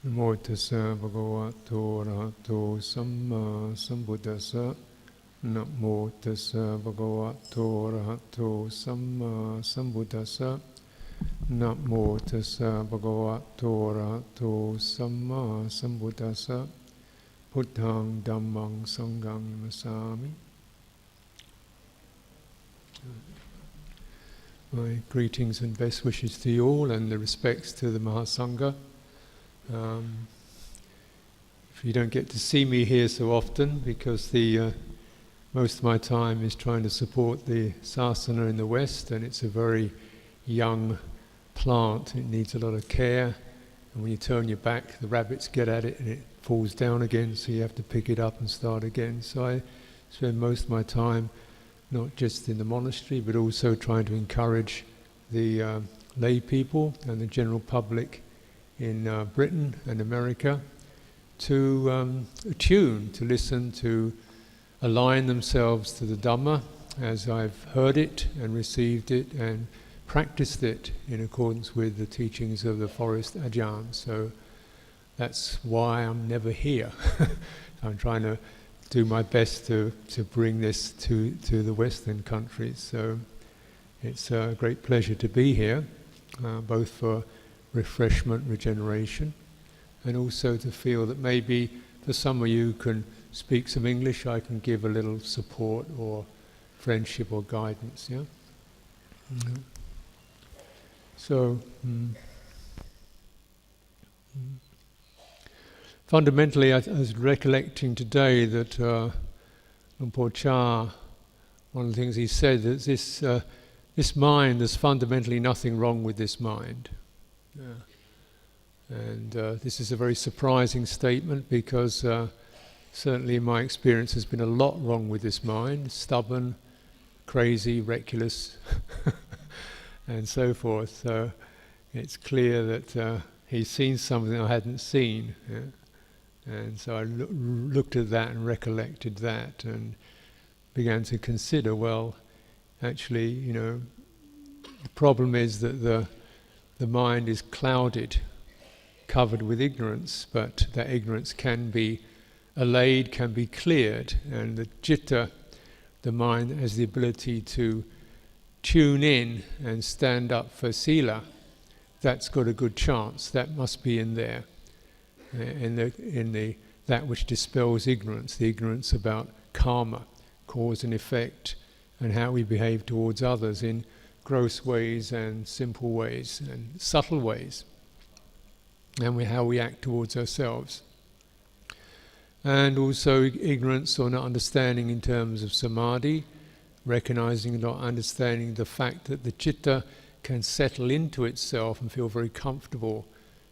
นะโมตัสสะภะคะวะโตอะระหะโตสัมมาสัมพุทธัสสะนะโมตัสสะภะคะวะโตอะระหะโตสัมมาสัมพุทธัสสะนะโมตัสสะภะคะวะโตอะระหะโตสัมมาสัมพุทธัสสะพุทธังธัมมังสังฆังนะมัสสามิ My greetings and best wishes to you all, and the respects to the Mahasangha. If you don't get to see me here so often, because most of my time is trying to support the sasana in the West, and it's a very young plant. It needs a lot of care, and when you turn your back, the rabbits get at it and it falls down again, so you have to pick it up and start again. So I spend most of my time not just in the monastery, but also trying to encourage the lay people and the general public in Britain and America to attune, to listen, to align themselves to the Dhamma as I've heard it and received it and practiced it in accordance with the teachings of the forest Ajahn. So that's why I'm never here. I'm trying to do my best to bring this to the Western countries. So it's a great pleasure to be here, both for refreshment, regeneration, and also to feel that maybe for some of you who can speak some English, I can give a little support or friendship or guidance. Yeah. Mm-hmm. So. Fundamentally, I was recollecting today that Luang Por Cha, one of the things he said, that this mind, there's fundamentally nothing wrong with this mind. And this is a very surprising statement because certainly in my experience there's been a lot wrong with this mind, stubborn, crazy, reckless, and so forth. So it's clear that he's seen something I hadn't seen. Yeah? And so I looked at that and recollected that and began to consider, well, actually, you know, the problem is that the mind is clouded, covered with ignorance, but that ignorance can be allayed, can be cleared, and the citta, the mind, has the ability to tune in and stand up for sila. That's got a good chance. That must be in there. In the that which dispels ignorance, the ignorance about karma, cause and effect, and how we behave towards others in gross ways and simple ways and subtle ways, and how we act towards ourselves. And also ignorance or not understanding in terms of samadhi, recognizing and not understanding the fact that the citta can settle into itself and feel very comfortable,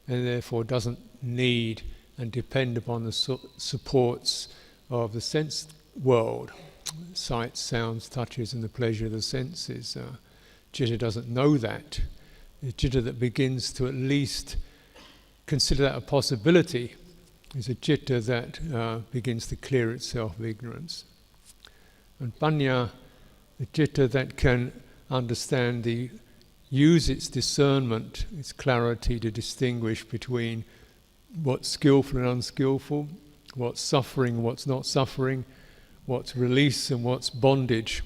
and therefore doesn't need and depend upon the supports of the sense world, sights, sounds, touches, and the pleasure of the senses. Citta doesn't know that. The citta that begins to at least consider that a possibility is a citta that begins to clear itself of ignorance. And panya, the citta that can understand use its discernment, its clarity to distinguish between what's skillful and unskillful, what's suffering and what's not suffering, what's release and what's bondage.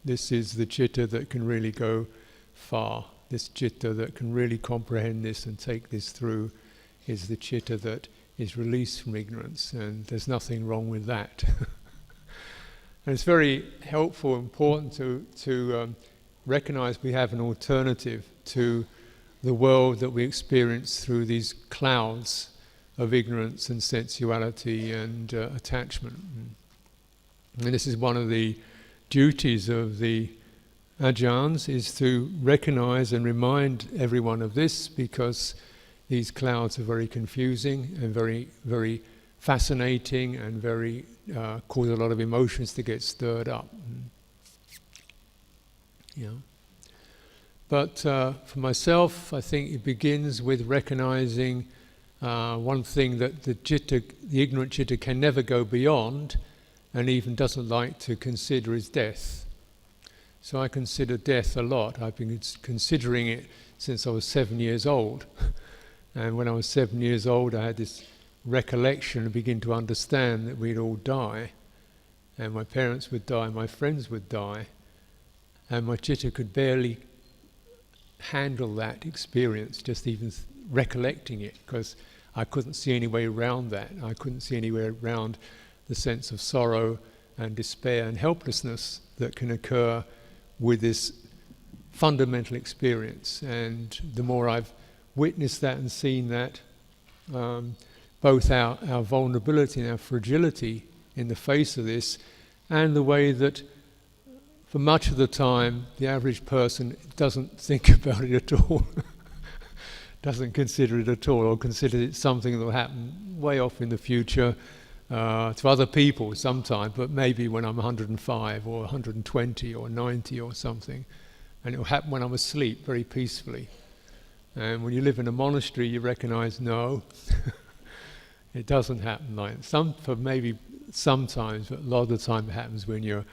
This is the citta that can really go far. This citta that can really comprehend this and take this through is the citta that is released from ignorance, and there's nothing wrong with that. And it's very helpful, important to recognize we have an alternative to the world that we experience through these clouds of ignorance and sensuality and attachment. And this is one of the duties of the Ajahns, is to recognize and remind everyone of this, because these clouds are very confusing and very, very fascinating and very cause a lot of emotions to get stirred up. Yeah. But for myself, I think it begins with recognizing one thing, that the ignorant citta can never go beyond, and even doesn't like to consider, is death. So I consider death a lot. I've been considering it since I was 7 years old. And when I was 7 years old, I had this recollection and begin to understand that we'd all die, and my parents would die, my friends would die, and my chitta could barely handle that experience, just even recollecting it, because I couldn't see any way around that. I couldn't see any way around the sense of sorrow and despair and helplessness that can occur with this fundamental experience. And the more I've witnessed that and seen that, both our vulnerability and our fragility in the face of this, and the way that for much of the time the average person doesn't think about it at all, doesn't consider it at all, or considers it something that will happen way off in the future to other people sometime, but maybe when I'm 105 or 120 or 90 or something, and it will happen when I'm asleep very peacefully. And when you live in a monastery, you recognize, no, it doesn't happen like maybe sometimes, but a lot of the time it happens when you're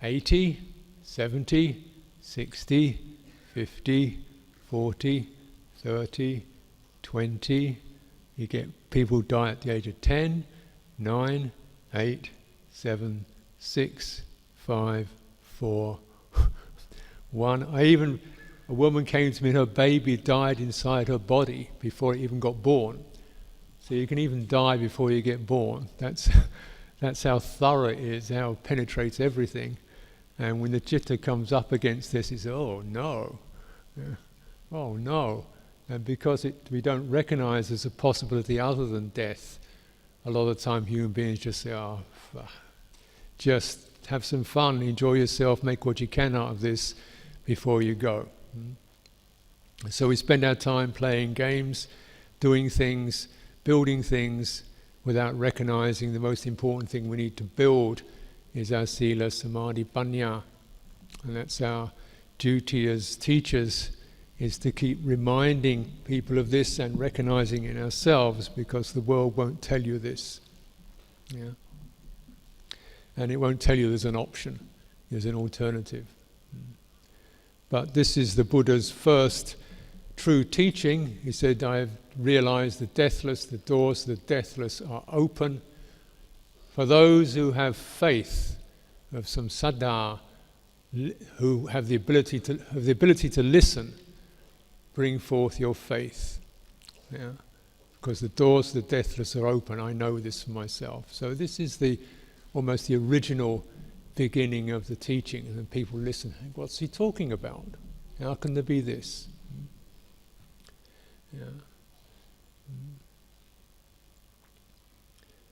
80, 70, 60, 50, 40, 30, 20. You get people die at the age of 10, 9, 8, 7, 6, 5, 4, 1. A woman came to me and her baby died inside her body before it even got born. So you can even die before you get born. That's how thorough it is, how it penetrates everything. And when the citta comes up against this, it's, oh no, oh no. And because we don't recognize there's a possibility other than death, a lot of the time human beings just say, oh, just have some fun, enjoy yourself, make what you can out of this before you go. So we spend our time playing games, doing things, building things, without recognizing the most important thing we need to build is our sila, samadhi, panya. And that's our duty as teachers, is to keep reminding people of this and recognizing it in ourselves, because the world won't tell you this. Yeah? And it won't tell you there's an option, there's an alternative. But this is the Buddha's first true teaching. He said, I have realized the deathless, the doors to the deathless are open. For those who have faith, of some saddha, who have the ability to listen, bring forth your faith. Yeah? Because the doors to the deathless are open. I know this for myself. So this is almost the original beginning of the teaching, and then people listen. What's he talking about? How can there be this? Yeah.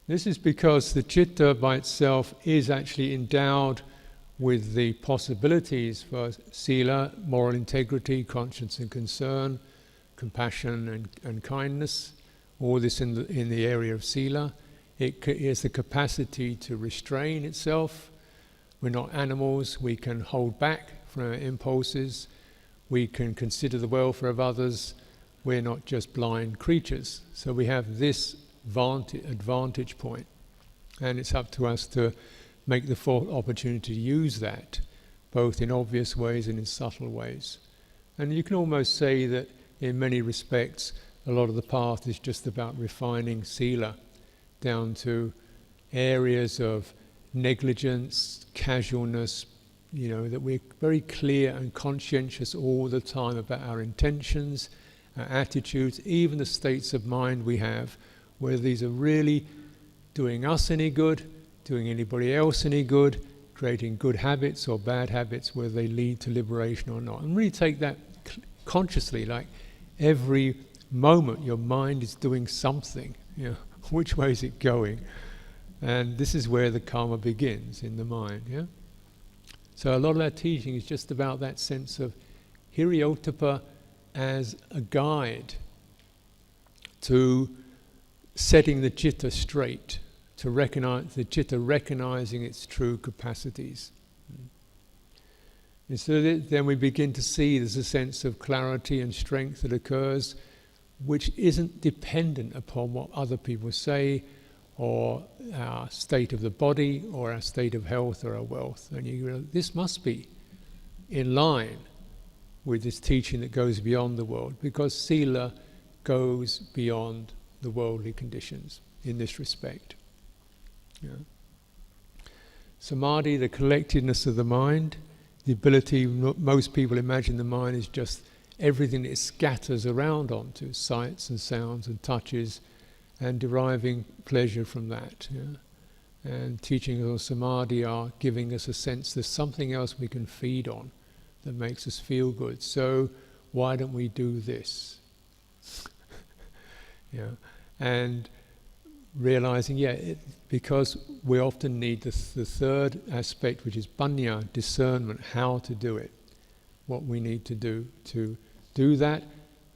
This is because the citta by itself is actually endowed with the possibilities for sila, moral integrity, conscience and concern, compassion and kindness. All this in the area of sila. It has the capacity to restrain itself. We're not animals. We can hold back from our impulses. We can consider the welfare of others. We're not just blind creatures. So we have this advantage point. And it's up to us to make the full opportunity to use that, both in obvious ways and in subtle ways. And you can almost say that in many respects, a lot of the path is just about refining sila down to areas of negligence, casualness, that we're very clear and conscientious all the time about our intentions, our attitudes, even the states of mind we have, whether these are really doing us any good, doing anybody else any good, creating good habits or bad habits, whether they lead to liberation or not. And really take that consciously, like every moment your mind is doing something, which way is it going? And this is where the karma begins, in the mind. Yeah. So a lot of our teaching is just about that sense of hiriyottapa as a guide to setting the citta straight, to recognize the citta recognizing its true capacities. And so then we begin to see there's a sense of clarity and strength that occurs, which isn't dependent upon what other people say, or our state of the body, or our state of health, or our wealth. And you realize this must be in line with this teaching that goes beyond the world, because sila goes beyond the worldly conditions in this respect. Yeah. Samadhi, the collectedness of the mind, the ability, most people imagine the mind is just everything that it scatters around onto, sights and sounds and touches, and deriving pleasure from that. Yeah? And teachings of samadhi are giving us a sense there's something else we can feed on that makes us feel good. So why don't we do this? Yeah. And realizing, because we often need the third aspect, which is panya, discernment, how to do it, what we need to do that.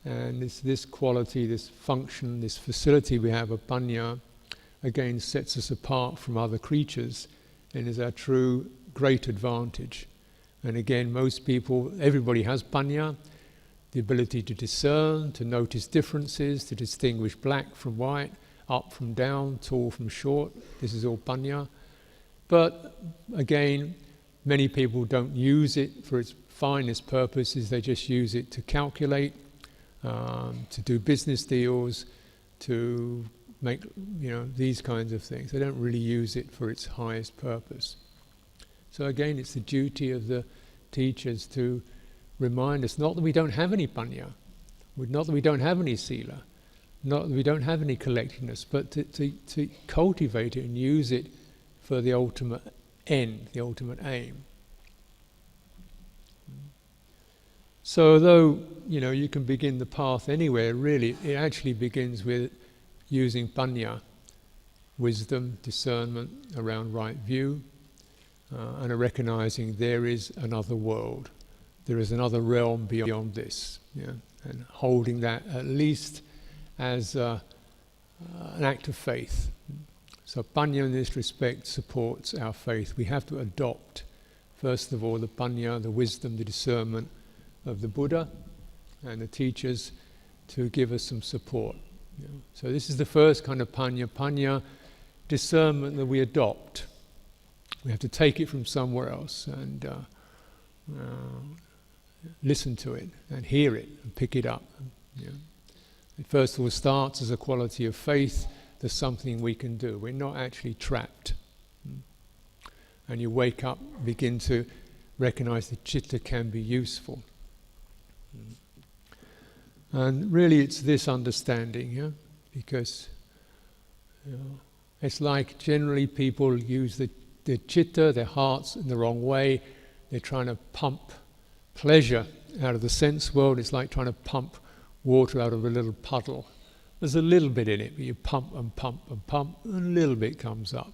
And this quality, this function, this facility we have of panya, again sets us apart from other creatures and is our true great advantage. And again, most people, everybody has panya, the ability to discern, to notice differences, to distinguish black from white, up from down, tall from short. This is all panya. But again, many people don't use it for its finest purposes. They just use it to calculate, to do business deals, to make these kinds of things. They don't really use it for its highest purpose. So again, it's the duty of the teachers to remind us, not that we don't have any panya, not that we don't have any sila, not that we don't have any collectedness, but to cultivate it and use it for the ultimate end, the ultimate aim. So although you can begin the path anywhere, really, it actually begins with using panya, wisdom, discernment around right view, and a recognizing there is another world, there is another realm beyond this, and holding that at least as an act of faith. So panya in this respect supports our faith. We have to adopt, first of all, the panya, the wisdom, the discernment of the Buddha and the teachers to give us some support. So this is the first kind of panya, discernment that we adopt. We have to take it from somewhere else and listen to it and hear it and pick it up. It first of all starts as a quality of faith. There's something we can do. We're not actually trapped. And you wake up, begin to recognize that citta can be useful. And really it's this understanding, because it's like generally people use their citta, their hearts, in the wrong way. They're trying to pump pleasure out of the sense world. It's like trying to pump water out of a little puddle. There's a little bit in it, but you pump and pump and pump, and a little bit comes up.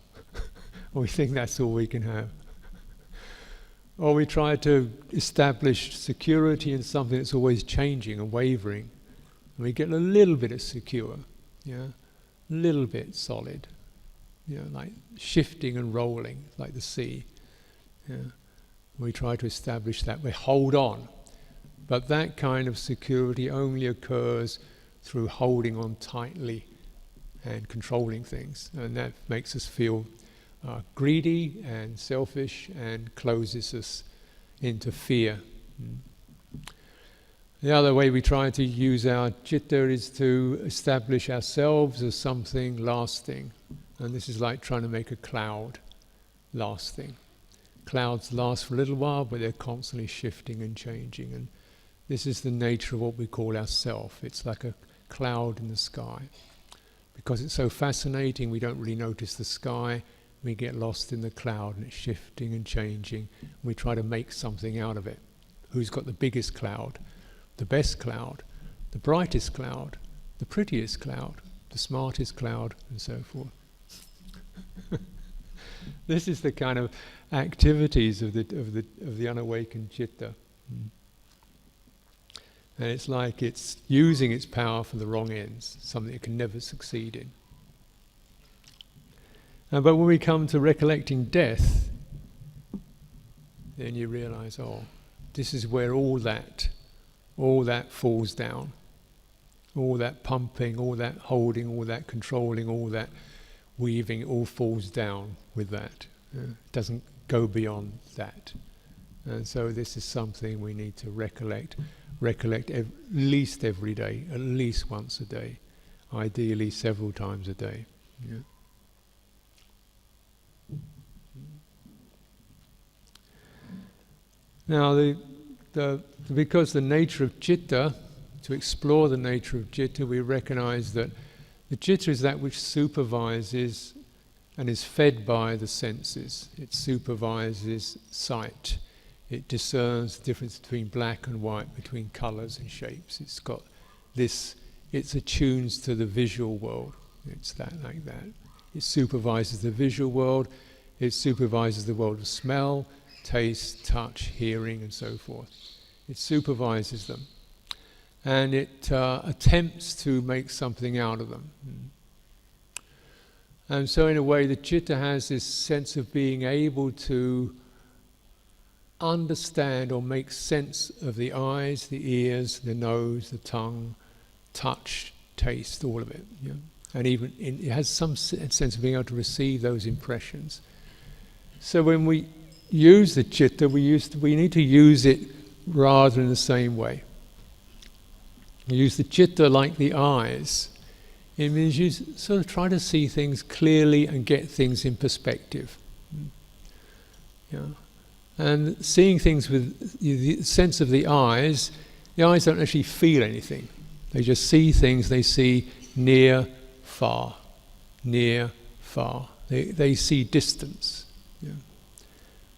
We think that's all we can have. Or we try to establish security in something that's always changing and wavering. And we get a little bit of secure, a little bit solid, like shifting and rolling, like the sea. We try to establish that. We hold on. But that kind of security only occurs through holding on tightly and controlling things. And that makes us feel greedy and selfish and closes us into fear. The other way we try to use our citta is to establish ourselves as something lasting. And this is like trying to make a cloud lasting. Clouds last for a little while, but they're constantly shifting and changing. And this is the nature of what we call our self. It's like a cloud in the sky. Because it's so fascinating, we don't really notice the sky. We get lost in the cloud, and it's shifting and changing. We try to make something out of it. Who's got the biggest cloud, the best cloud, the brightest cloud, the prettiest cloud, the smartest cloud, and so forth. This is the kind of activities of the unawakened citta. And it's like it's using its power for the wrong ends, something it can never succeed in. But when we come to recollecting death, then you realize, this is where all that falls down. All that pumping, all that holding, all that controlling, all that weaving, all falls down with that. It doesn't go beyond that. And so this is something we need to recollect at least every day, at least once a day, ideally several times a day. Yeah. Now, because the nature of citta, to explore the nature of citta, we recognize that the citta is that which supervises and is fed by the senses. It supervises sight. It discerns the difference between black and white, between colours and shapes. It's got this, it's attuned to the visual world. It's that, like that. It supervises the visual world. It supervises the world of smell, taste, touch, hearing, and so forth. It supervises them. And it attempts to make something out of them. And so in a way, the citta has this sense of being able to understand or make sense of the eyes, the ears, the nose, the tongue, touch, taste, all of it. Yeah? And even it has some sense of being able to receive those impressions. So when we use the citta, we need to use it rather in the same way. You use the citta like the eyes. It means you sort of try to see things clearly and get things in perspective. Yeah. And seeing things with the sense of the eyes don't actually feel anything. They just see things, they see near, far, near, far. They see distance. Yeah.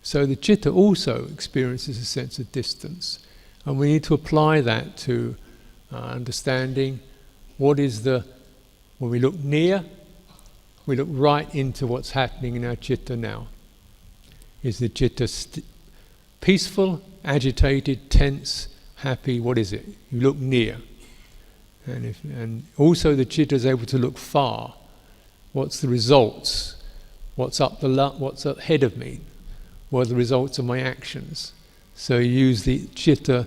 So the citta also experiences a sense of distance. And we need to apply that to understanding what is when we look near, we look right into what's happening in our citta now. Is the citta peaceful, agitated, tense, happy? What is it? You look near. And also the citta is able to look far. What's the results? What's ahead of me? What are the results of my actions? So you use the citta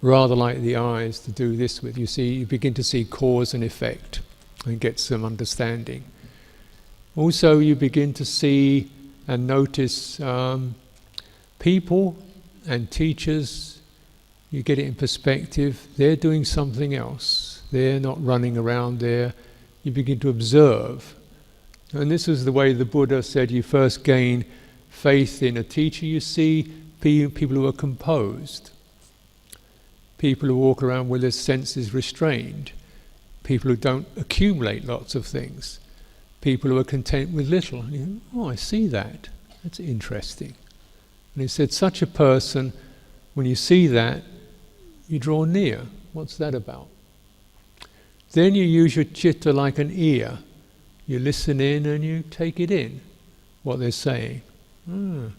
rather like the eyes to do this with. You begin to see cause and effect and get some understanding. Also you begin to see and notice people and teachers. You get it in perspective. They're doing something else. They're not running around there. You begin to observe. And this is the way the Buddha said you first gain faith in a teacher. You see people who are composed. People who walk around with their senses restrained. People who don't accumulate lots of things. People who are content with little. And you think, oh, I see that. That's interesting. And he said, such a person, when you see that, you draw near. What's that about? Then you use your citta like an ear. You listen in and you take it in, what they're saying. You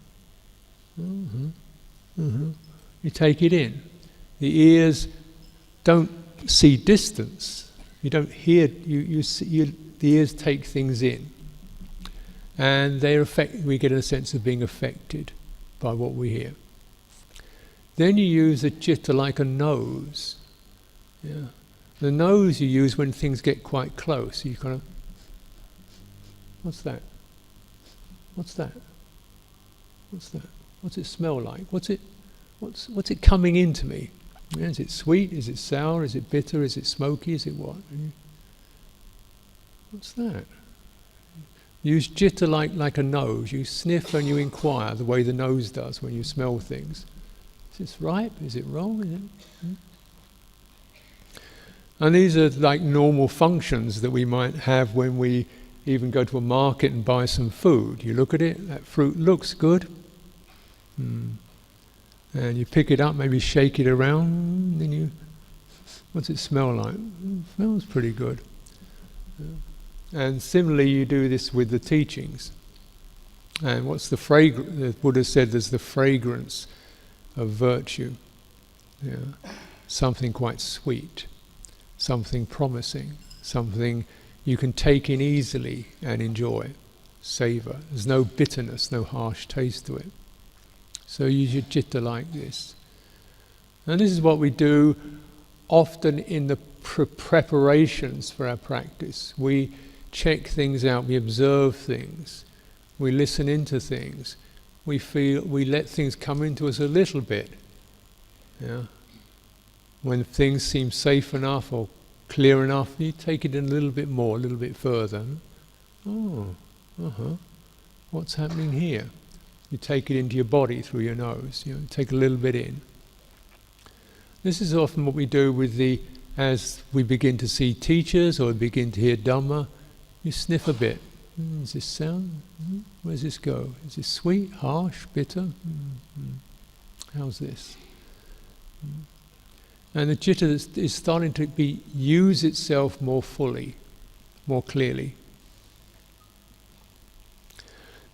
take it in. The ears don't see distance. You don't hear. The ears take things in, and we get a sense of being affected by what we hear. Then you use the citta like a nose. Yeah. The nose you use when things get quite close. You kind of, what's that? What's that? What's that? What's it smell like? What's it coming into me? Yeah, is it sweet? Is it sour? Is it bitter? Is it smoky? Is it what? What's that? Use citta like a nose. You sniff and you inquire the way the nose does when you smell things. Is this ripe? Is it wrong? Is it? And these are like normal functions that we might have when we even go to a market and buy some food. You look at it, that fruit looks good. And you pick it up, maybe shake it around, then what's it smell like? It smells pretty good. Yeah. And similarly you do this with the teachings. And what's the fragrance? The Buddha said there's the fragrance of virtue. Yeah. Something quite sweet, something promising, something you can take in easily and enjoy, savour. There's no bitterness, no harsh taste to it. So use your citta like this. And this is what we do often in the preparations for our practice. We check things out, we observe things, we listen into things, we let things come into us a little bit. Yeah. When things seem safe enough or clear enough, you take it in a little bit more, a little bit further. Oh, what's happening here? You take it into your body through your nose. Take a little bit in. This is often what we do as we begin to see teachers or begin to hear Dhamma. You sniff a bit. Is this sound? Where does this go? Is this sweet, harsh, bitter? How's this? And the citta is starting to use itself more fully, more clearly.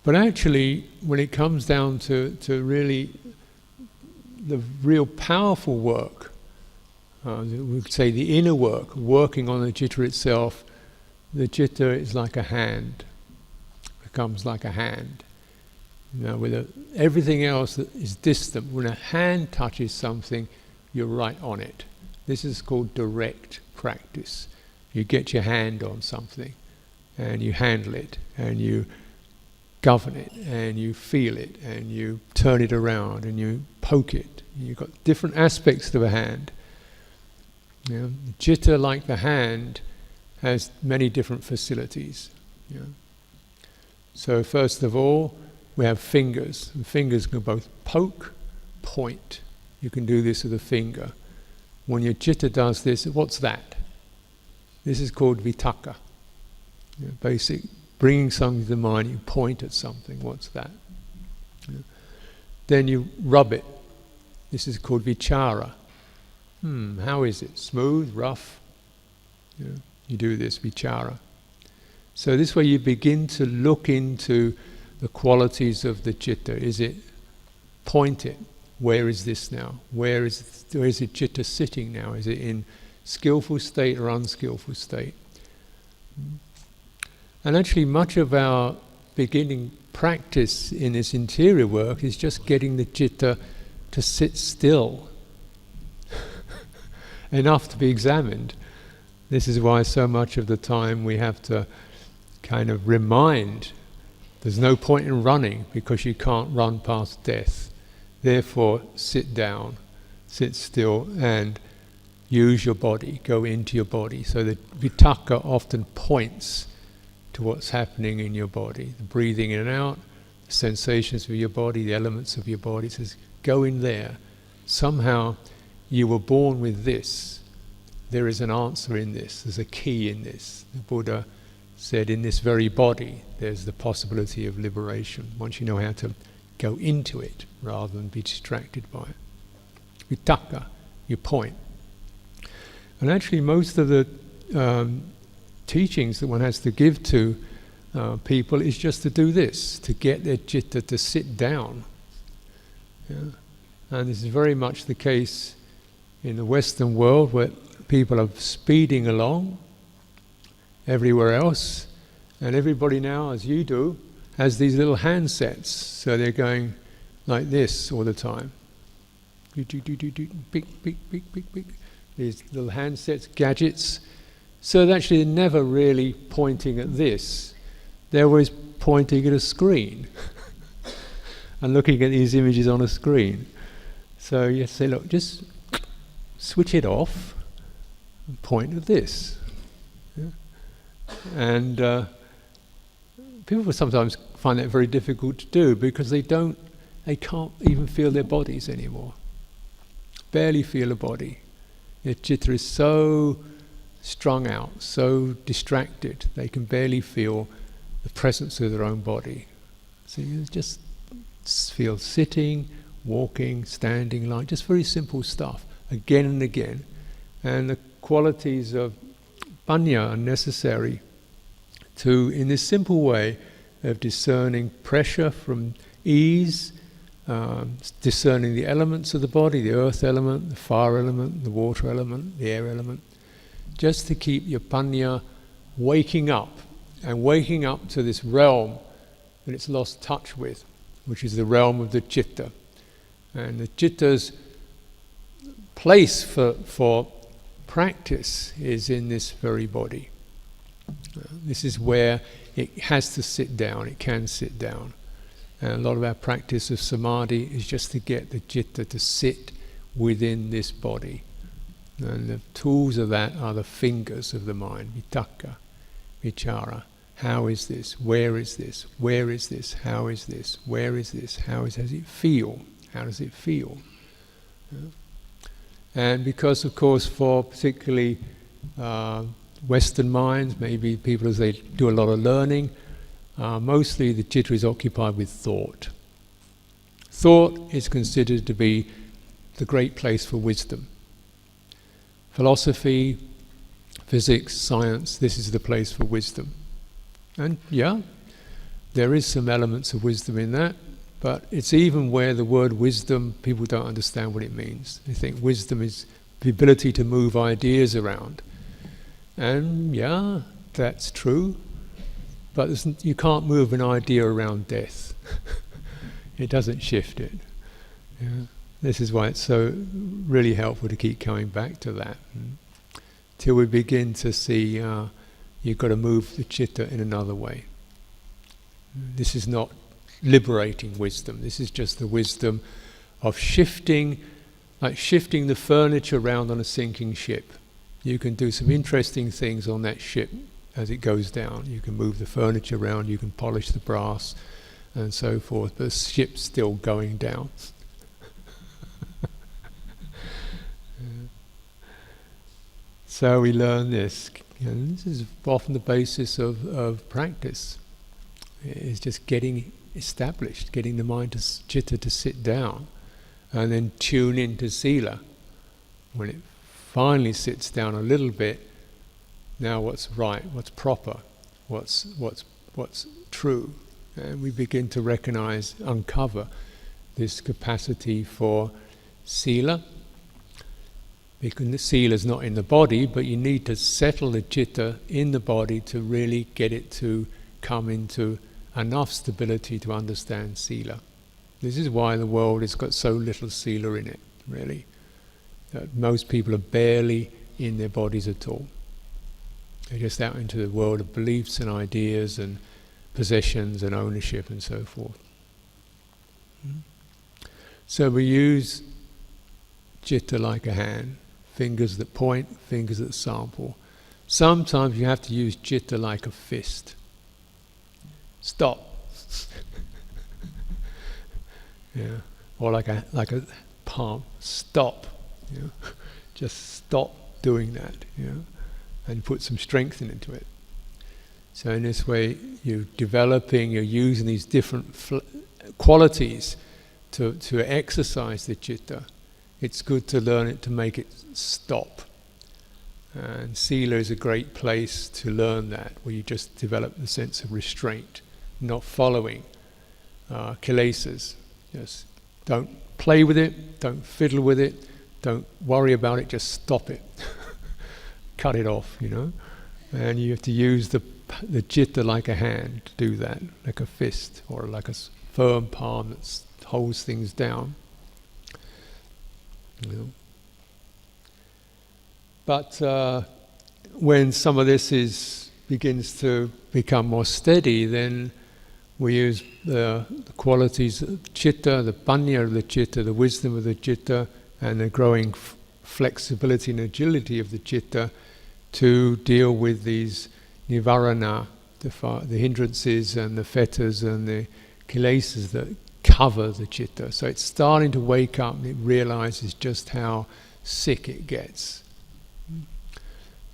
But actually, when it comes down to really the real powerful work, we would say the inner work, working on the citta itself, the citta is like a hand, becomes like a hand. Everything else that is distant, when a hand touches something, you're right on it. This is called direct practice. You get your hand on something and you handle it and you govern it and you feel it and you turn it around and you poke it. You've got different aspects to a hand. The citta, like the hand, has many different facilities. So first of all, we have fingers. The fingers can both poke, point. You can do this with a finger. When your citta does this, what's that? This is called vitakka. Basic, bringing something to the mind, you point at something, what's that? Then you rub it. This is called vichara. How is it? Smooth, rough? You do this, vichara. So this way you begin to look into the qualities of the citta. Is it, point it. Where is this now? Where is the citta sitting now? Is it in skillful state or unskillful state? And actually much of our beginning practice in this interior work is just getting the citta to sit still, enough to be examined. This is why so much of the time we have to kind of remind, there's no point in running because you can't run past death. Therefore, sit down, sit still, and use your body, go into your body. So the vitakka often points to what's happening in your body. The breathing in and out, the sensations of your body, the elements of your body. It says, go in there. Somehow you were born with this. There is an answer in this. There's a key in this. The Buddha said, in this very body, there's the possibility of liberation. Once you know how to go into it rather than be distracted by it. Vitakka, you point. And actually most of the teachings that one has to give to people is just to do this, to get their citta to sit down. And this is very much the case in the Western world, where people are speeding along everywhere else, and everybody now, as you do, has these little handsets, so they're going like this all the time. These little handsets, gadgets. So they're actually never really pointing at this. They're always pointing at a screen and looking at these images on a screen. So you say, look, just switch it off and point at this. And people sometimes find that very difficult to do because they can't even feel their bodies anymore. Barely feel a body. Their citta is so strung out, so distracted, they can barely feel the presence of their own body. So you just feel sitting, walking, standing, lying, just very simple stuff, again and again. And the qualities of panya are necessary to, in this simple way of discerning pressure from ease, discerning the elements of the body, the earth element, the fire element, the water element, the air element, just to keep your panya waking up, and waking up to this realm that it's lost touch with, which is the realm of the citta. And the citta's place for practice is in this very body. This is where it has to sit down, it can sit down. And a lot of our practice of samadhi is just to get the citta to sit within this body. And the tools of that are the fingers of the mind, vitakka, vichara. How is this? Where is this? Where is this? How is this? Where is this? How does it feel? How does it feel? And because, of course, for particularly Western minds, maybe people as they do a lot of learning, mostly the citta is occupied with thought. Thought is considered to be the great place for wisdom. Philosophy, physics, science, this is the place for wisdom. And yeah, there is some elements of wisdom in that, but it's even where the word wisdom, people don't understand what it means. They think wisdom is the ability to move ideas around. And yeah, that's true, but you can't move an idea around death. It doesn't shift it. Yeah. This is why it's so really helpful to keep coming back to that. Till we begin to see you've got to move the citta in another way. This is not liberating wisdom. This is just the wisdom of shifting, like shifting the furniture around on a sinking ship. You can do some interesting things on that ship as it goes down. You can move the furniture around, you can polish the brass and so forth, but the ship's still going down. So we learn this. And this is often the basis of practice. It's just getting established, getting the mind to citta to sit down, and then tune into sila. When it finally sits down a little bit, now what's right, what's proper, what's true, and we begin to recognize, uncover this capacity for sila. Because the sila is not in the body, but you need to settle the citta in the body to really get it to come into enough stability to understand sila. This is why the world has got so little sila in it, really. That most people are barely in their bodies at all. They're just out into the world of beliefs and ideas and possessions and ownership and so forth. So we use citta like a hand. Fingers that point, fingers that sample. Sometimes you have to use citta like a fist. Stop. Yeah. Or like a palm. Stop. Yeah. Just stop doing that. Yeah. And put some strength into it. So in this way, you're using these different qualities to exercise the citta. It's good to learn it to make it stop. And sila is a great place to learn that, where you just develop the sense of restraint, not following kilesas. Just don't play with it, don't fiddle with it, don't worry about it, just stop it. Cut it off, And you have to use the citta like a hand to do that, like a fist, or like a firm palm that holds things down. But when some of this begins to become more steady, then we use the qualities of citta, the panya of the citta, the wisdom of the citta, and the growing flexibility and agility of the citta to deal with these nivarana, the hindrances and the fetters and the kilesas that cover the citta. So it's starting to wake up and it realizes just how sick it gets.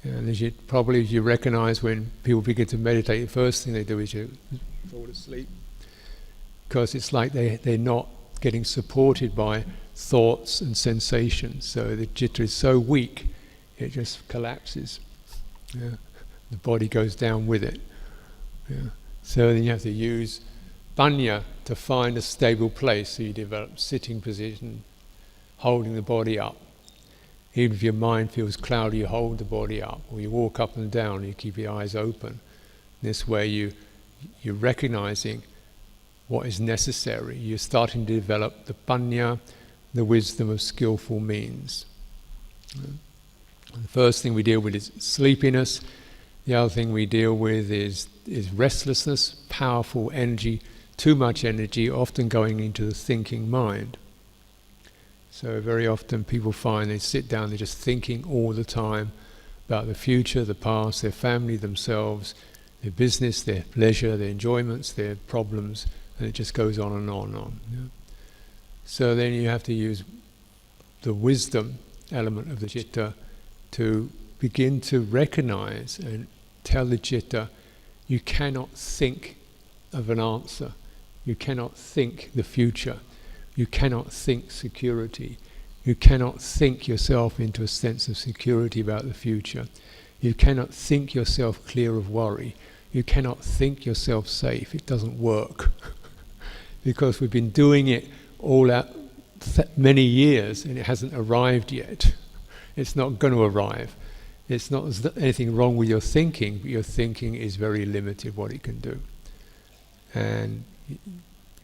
And as you recognize when people begin to meditate, the first thing they do is you fall asleep. Because it's like they're not getting supported by thoughts and sensations. So the citta is so weak, it just collapses. Yeah. The body goes down with it. Yeah. So then you have to use panya to find a stable place. So you develop sitting position, holding the body up. Even if your mind feels cloudy, you hold the body up, or you walk up and down, you keep your eyes open. This way you're recognizing what is necessary. You're starting to develop the panya, the wisdom of skillful means. The first thing we deal with is sleepiness. The other thing we deal with is restlessness, powerful energy too much energy often going into the thinking mind. So very often people find they sit down, they're just thinking all the time about the future, the past, their family, themselves, their business, their pleasure, their enjoyments, their problems, and it just goes on and on and on. Yeah? So then you have to use the wisdom element of the citta to begin to recognize and tell the citta, you cannot think of an answer, you cannot think the future, you cannot think security, you cannot think yourself into a sense of security about the future, you cannot think yourself clear of worry, you cannot think yourself safe. It doesn't work because we've been doing it all out many years and it hasn't arrived yet. It's not going to arrive. It's not anything wrong with your thinking, but your thinking is very limited what it can do. And you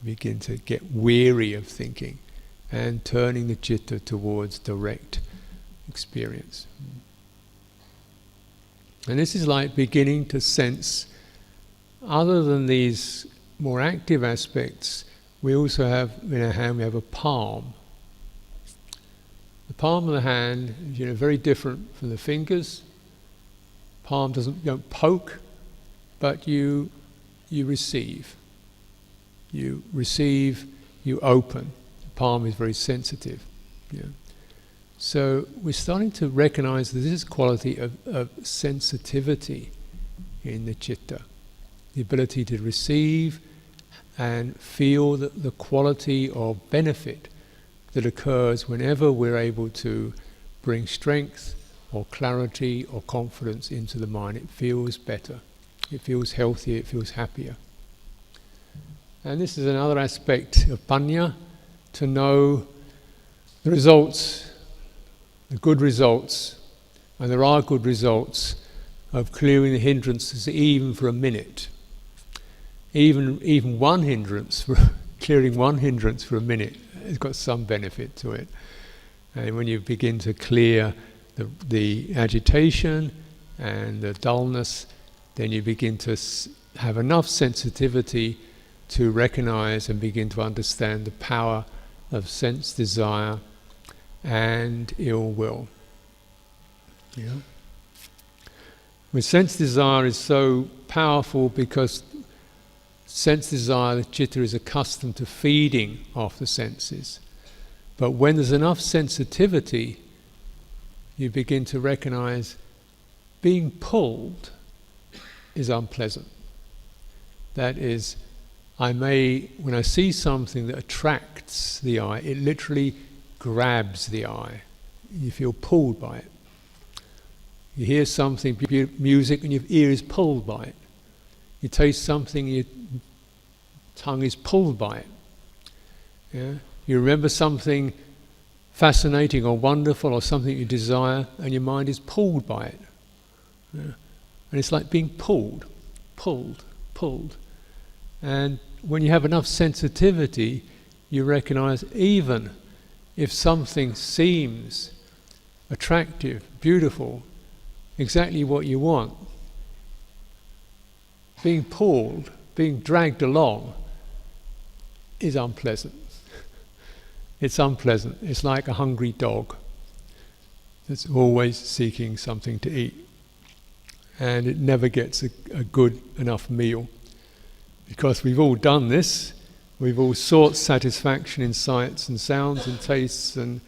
begin to get weary of thinking and turning the citta towards direct experience. And this is like beginning to sense, other than these more active aspects, we also have in our hand, we have a palm. The palm of the hand is very different from the fingers. Palm you don't poke, but you receive. You receive, you open. The palm is very sensitive. Yeah. So we're starting to recognize that this is quality of sensitivity in the citta. The ability to receive and feel the quality of benefit that occurs whenever we're able to bring strength or clarity or confidence into the mind. It feels better, it feels healthier, it feels happier. And this is another aspect of panya, to know the results, the good results, and there are good results of clearing the hindrances even for a minute. Even one hindrance, clearing one hindrance for a minute has got some benefit to it. And when you begin to clear the agitation and the dullness, then you begin to have enough sensitivity to recognize and begin to understand the power of sense desire and ill will. Yeah? With sense desire is so powerful because sense desire, the citta is accustomed to feeding off the senses. But when there's enough sensitivity, you begin to recognize being pulled is unpleasant. That is, when I see something that attracts the eye, it literally grabs the eye. You feel pulled by it. You hear something, music, and your ear is pulled by it. You taste something, your tongue is pulled by it. Yeah? You remember something fascinating or wonderful or something you desire, and your mind is pulled by it. Yeah? And it's like being pulled. And when you have enough sensitivity, you recognize even if something seems attractive, beautiful, exactly what you want, being pulled, being dragged along is unpleasant. It's unpleasant. It's like a hungry dog that's always seeking something to eat. And it never gets a good enough meal. Because we've all done this. We've all sought satisfaction in sights and sounds and tastes and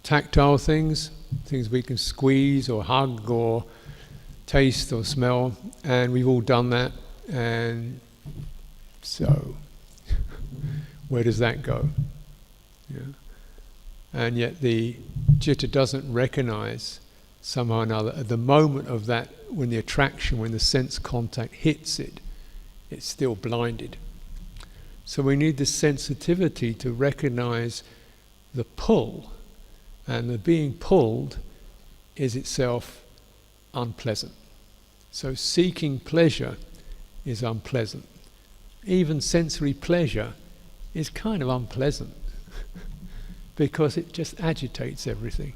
tactile things we can squeeze or hug or taste or smell, and we've all done that. And so where does that go? Yeah. And yet the citta doesn't recognize somehow or another at the moment of that, when the attraction, when the sense contact hits it, it's still blinded. So we need the sensitivity to recognize the pull, and the being pulled is itself unpleasant. So seeking pleasure is unpleasant. Even sensory pleasure is kind of unpleasant because it just agitates everything.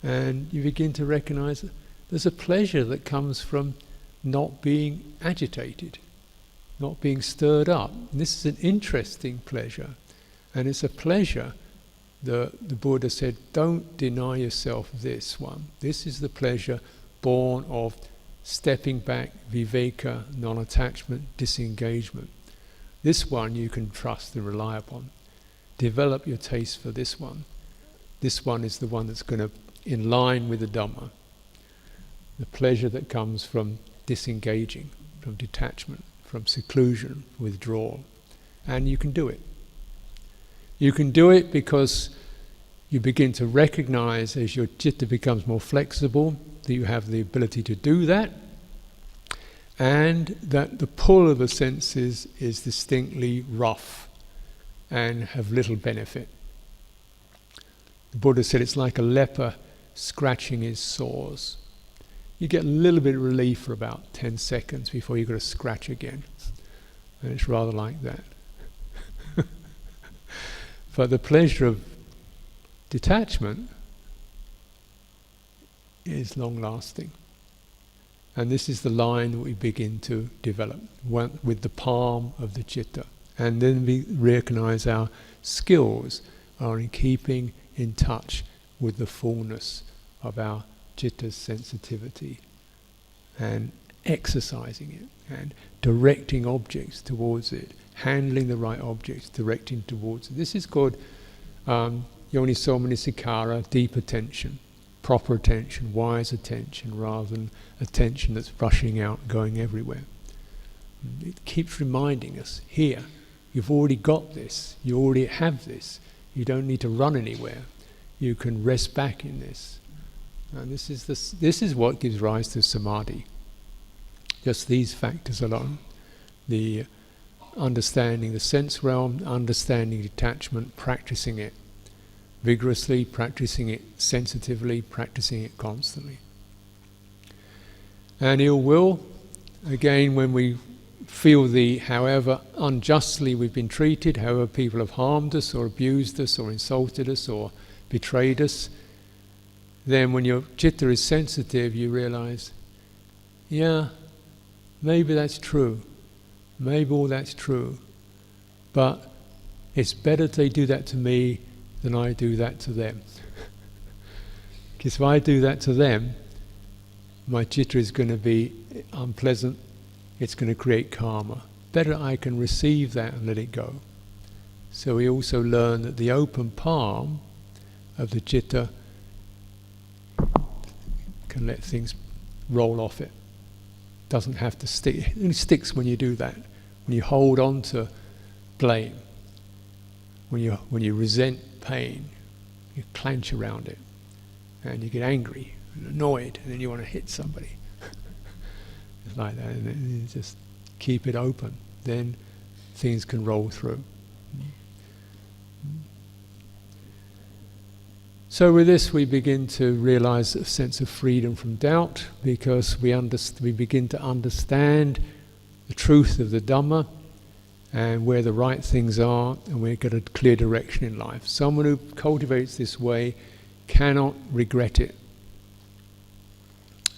And you begin to recognize that there's a pleasure that comes from not being agitated. not being stirred up. And this is an interesting pleasure, and it's a pleasure. The Buddha said, don't deny yourself this one. This is the pleasure born of stepping back, viveka, non-attachment, disengagement. This one you can trust and rely upon. Develop your taste for this one. This one is the one that's going to, in line with the Dhamma. The pleasure that comes from disengaging, from detachment, from seclusion, withdrawal. And you can do it. You can do it because you begin to recognize, as your citta becomes more flexible, that you have the ability to do that, and that the pull of the senses is distinctly rough and have little benefit. The Buddha said it's like a leper scratching his sores. You get a little bit of relief for about 10 seconds before you've got to scratch again. And it's rather like that. But the pleasure of detachment is long-lasting. And this is the line that we begin to develop with the palm of the citta. And then we recognize our skills are in keeping in touch with the fullness of our citta's sensitivity and exercising it and directing objects towards it, handling the right objects, directing towards it. This is called yoniso manasikara, deep attention, proper attention, wise attention, rather than attention that's rushing out, going everywhere. It keeps reminding us, here, you've already got this, you already have this, you don't need to run anywhere, you can rest back in this. And this is what gives rise to samadhi. Just these factors alone. The understanding the sense realm, understanding detachment, practicing it vigorously, practicing it sensitively, practicing it constantly. And ill will, again, when we feel however unjustly we've been treated, however people have harmed us or abused us or insulted us or betrayed us, then when your citta is sensitive, you realize, yeah, maybe that's true. Maybe all that's true. But it's better they do that to me than I do that to them. Because if I do that to them, my citta is going to be unpleasant. It's going to create karma. Better I can receive that and let it go. So we also learn that the open palm of the citta can let things roll off it. Doesn't have to stick. It only sticks when you do that. When you hold on to blame, when you resent pain, you clench around it, and you get angry and annoyed, and then you want to hit somebody. It's like that, and then you just keep it open. Then things can roll through. So with this we begin to realize a sense of freedom from doubt, because we begin to understand the truth of the Dhamma and where the right things are, and we get a clear direction in life. Someone who cultivates this way cannot regret it.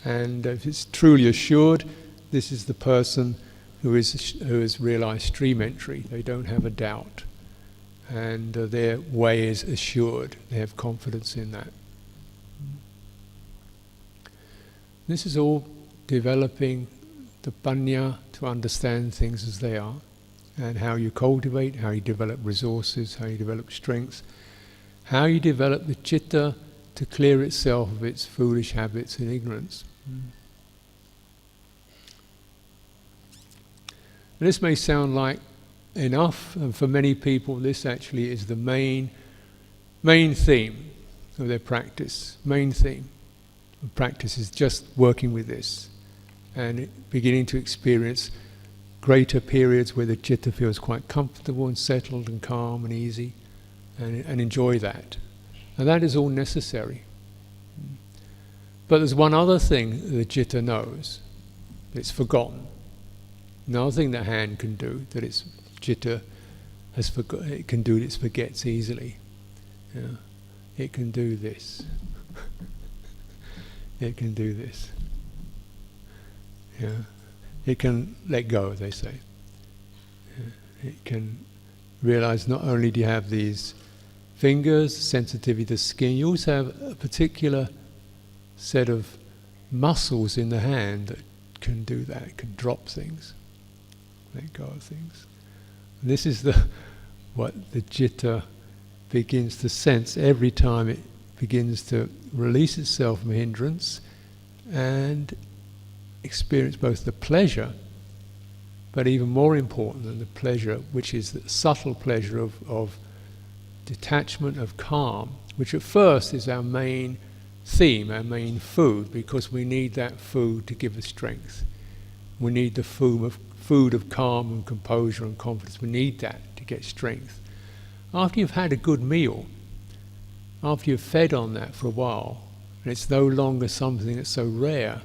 And if it's truly assured, this is the person who has realized stream entry. They don't have a doubt. And their way is assured. They have confidence in that. This is all developing the panya to understand things as they are, and how you cultivate, how you develop resources, how you develop strengths, how you develop the citta to clear itself of its foolish habits and ignorance. And this may sound like enough, and for many people this actually is the main theme of their practice. Main theme of practice is just working with this and beginning to experience greater periods where the citta feels quite comfortable and settled and calm and easy, and enjoy that. And that is all necessary. But there's one other thing the citta knows. It's forgotten. Another thing the hand can do that its citta it can do, it forgets easily. Yeah. It can do this. It can do this. Yeah. It can let go, they say. It can realize not only do you have these fingers, sensitivity to skin, you also have a particular set of muscles in the hand that can do that, can drop things, let go of things. And this is what the citta begins to sense every time it begins to release itself from hindrance and experience both the pleasure, but even more important than the pleasure, which is the subtle pleasure of detachment, of calm, which at first is our main theme, our main food, because we need that food to give us strength. We need the food of calm and composure and confidence. We need that to get strength. After you've had a good meal, after you've fed on that for a while, and it's no longer something that's so rare,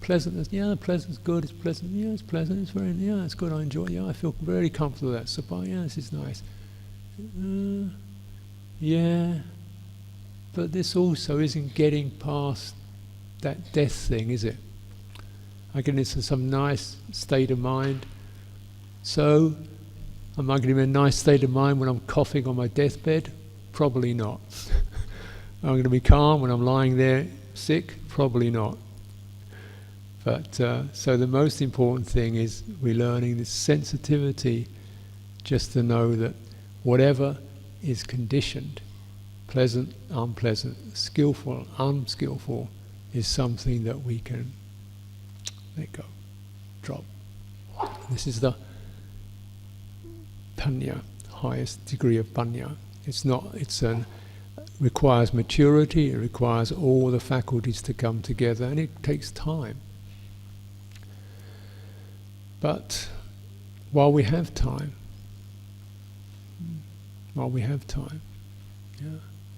pleasantness, the pleasant's good, it's pleasant, it's pleasant, it's very, it's good, I enjoy it, I feel very comfortable with that, so this is nice. But this also isn't getting past that death thing, is it? I get into some nice state of mind, so am I going to be in a nice state of mind when I'm coughing on my deathbed? Probably not. I'm going to be calm when I'm lying there sick? Probably not. But so the most important thing is we're learning this sensitivity, just to know that whatever is conditioned, pleasant, unpleasant, skillful, unskillful, is something that we can let go, drop. This is the panya, highest degree of panya. Requires maturity, it requires all the faculties to come together, and it takes time. But while we have time,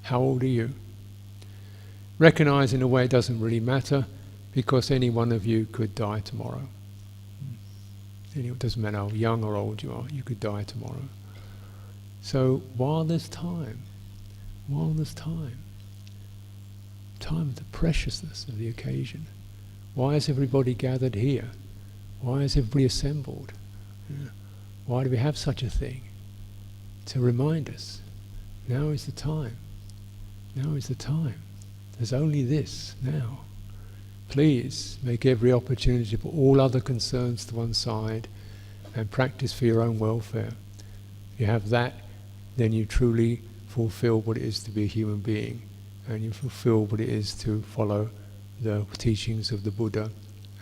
how old are you? Recognize in a way it doesn't really matter, because any one of you could die tomorrow. It doesn't matter how young or old you are, you could die tomorrow. So while there's time of the preciousness of the occasion. Why is everybody gathered here? Why is everybody assembled? Why do we have such a thing? To remind us, now is the time. Now is the time. There's only this now. Please make every opportunity to put all other concerns to one side and practice for your own welfare. If you have that, then you truly fulfill what it is to be a human being, and you fulfill what it is to follow the teachings of the Buddha